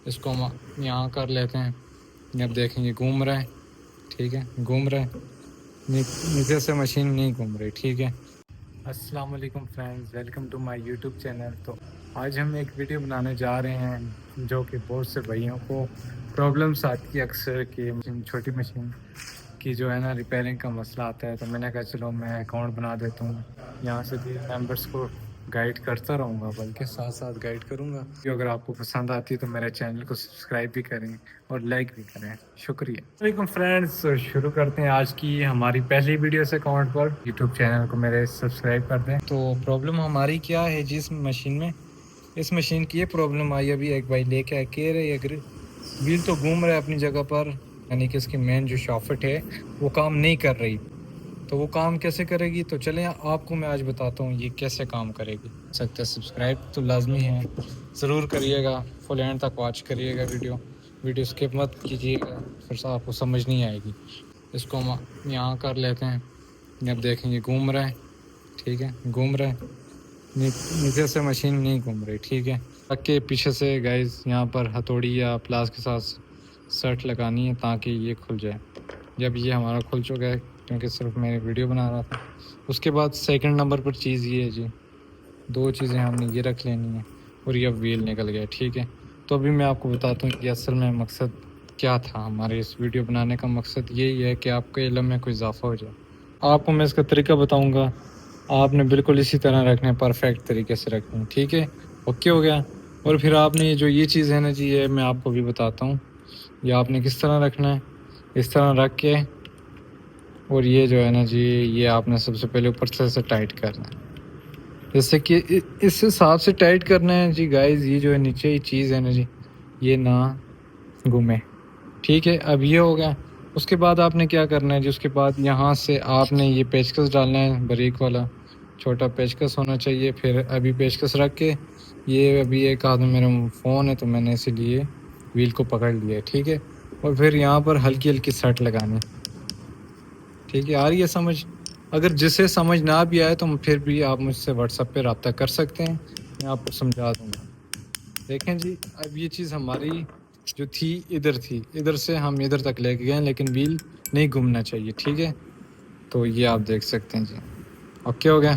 اس کو ہم یہاں کر لیتے ہیں. یہ اب دیکھیں یہ گھوم رہا ہے. ٹھیک ہے گھوم رہا ہے. نیچے سے مشین نہیں گھوم رہی. ٹھیک ہے. السلام علیکم friends, welcome to my YouTube channel. تو آج ہم ایک ویڈیو بنانے جا رہے ہیں جو کہ بہت سے بھائیوں کو پرابلمس آتی ہے اکثر کہ چھوٹی مشین کی جو ہے نا ریپیئرنگ کا مسئلہ آتا ہے. تو میں نے کہا چلو میں اکاؤنٹ بنا دیتا ہوں، یہاں سے بھی ممبرس کو گائیڈ کرتا رہوں گا، بلکہ ساتھ ساتھ گائیڈ کروں گا. اگر آپ کو پسند آتی ہے تو میرے چینل کو سبسکرائب بھی کریں اور لائک بھی کریں. شکریہ. وعلیکم فرینڈز، شروع کرتے ہیں آج کی ہماری پہلی ویڈیو سے. اکاؤنٹ پر یوٹیوب چینل کو میرے سبسکرائب کر دیں. تو پرابلم ہماری کیا ہے جس مشین میں، اس مشین کی یہ پرابلم آئی. ابھی ایک بھائی لے کے کہہ رہے اگر ویل تو گھوم رہا ہے اپنی جگہ پر، یعنی کہ اس کی مین جو شافٹ ہے وہ کام نہیں کر رہی. تو وہ کام کیسے کرے گی؟ تو چلیں آپ کو میں آج بتاتا ہوں یہ کیسے کام کرے گی. سکتے سبسکرائب تو لازمی ہے، ضرور کریے گا، فل اینڈ تک واچ کریے گا. ویڈیو اسکپ مت کیجیے گا، پھر آپ کو سمجھ نہیں آئے گی. اس کو ہم یہاں کر لیتے ہیں. یہ اب دیکھیں یہ گھوم رہا ہے. ٹھیک ہے گھوم رہا ہے. نیچے سے مشین نہیں گھوم رہی. ٹھیک ہے. رکھ کے پیچھے سے گائز یہاں پر ہتھوڑی یا پلاس کے ساتھ سرٹ لگانی ہے تاکہ یہ کھل جائے. جب یہ ہمارا کھل چکا ہے، کیونکہ صرف میں ویڈیو بنا رہا تھا. اس کے بعد سیکنڈ نمبر پر چیز یہ ہے جی، دو چیزیں ہم نے یہ رکھ لینی ہیں اور یہ اب ویل نکل گیا. ٹھیک ہے. تو ابھی میں آپ کو بتاتا ہوں کہ اصل میں مقصد کیا تھا. ہمارے اس ویڈیو بنانے کا مقصد یہی ہے کہ آپ کے علم میں کوئی اضافہ ہو جائے. آپ کو میں اس کا طریقہ بتاؤں گا، آپ نے بالکل اسی طرح رکھنا ہے، پرفیکٹ طریقے سے رکھنا ہے. ٹھیک ہے. اوکے ہو گیا. اور پھر آپ نے جو یہ چیز ہے نا جی، یہ میں آپ کو بھی بتاتا ہوں یہ آپ نے کس طرح رکھنا ہے. اس طرح رکھ کے اور یہ جو ہے نا جی، یہ آپ نے سب سے پہلے اوپر سے ٹائٹ کرنا ہے. جیسے کہ اس حساب سے ٹائٹ کرنا ہے جی گائز. یہ جو ہے نیچے یہ چیز ہے نا جی، یہ نہ گھومے. ٹھیک ہے. اب یہ ہو گیا. اس کے بعد آپ نے کیا کرنا ہے جی، اس کے بعد یہاں سے آپ نے یہ پیچکس ڈالنا ہے، باریک والا چھوٹا پیچکس ہونا چاہیے. پھر ابھی پیچکس رکھ کے یہ ابھی ایک ہاتھ میں میرا فون ہے تو میں نے اسی لیے ویل کو پکڑ لیا ہے. ٹھیک ہے. اور پھر یہاں پر ہلکی ہلکی سٹ لگانی. ٹھیک ہے. آ رہی ہے سمجھ؟ اگر جسے سمجھ نہ بھی آئے تو پھر بھی آپ مجھ سے واٹس ایپ پہ رابطہ کر سکتے ہیں، میں آپ کو سمجھا دوں گا. دیکھیں جی، اب یہ چیز ہماری جو تھی ادھر سے ہم ادھر تک لے کے گئے، لیکن ویل نہیں گھومنا چاہیے. ٹھیک ہے. تو یہ آپ دیکھ سکتے ہیں جی. اوکے ہو گیا.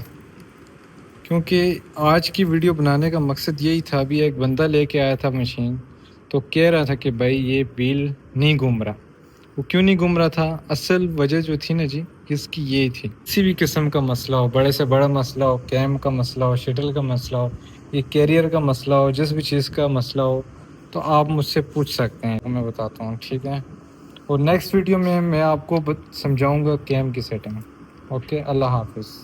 کیونکہ آج کی ویڈیو بنانے کا مقصد یہی تھا. ابھی ایک بندہ لے کے آیا تھا مشین، تو کہہ رہا تھا کہ بھائی یہ ویل نہیں گھوم رہا. وہ کیوں نہیں گھوم رہا تھا؟ اصل وجہ جو تھی نا جی، اس کی یہی تھی. کسی بھی قسم کا مسئلہ ہو، بڑے سے بڑا مسئلہ ہو، کیم کا مسئلہ ہو، شٹل کا مسئلہ ہو، یہ کیریئر کا مسئلہ ہو، جس بھی چیز کا مسئلہ ہو تو آپ مجھ سے پوچھ سکتے ہیں، میں بتاتا ہوں. ٹھیک ہے. اور نیکسٹ ویڈیو میں آپ کو سمجھاؤں گا کیم کی سیٹنگ. اوکے. اللہ حافظ.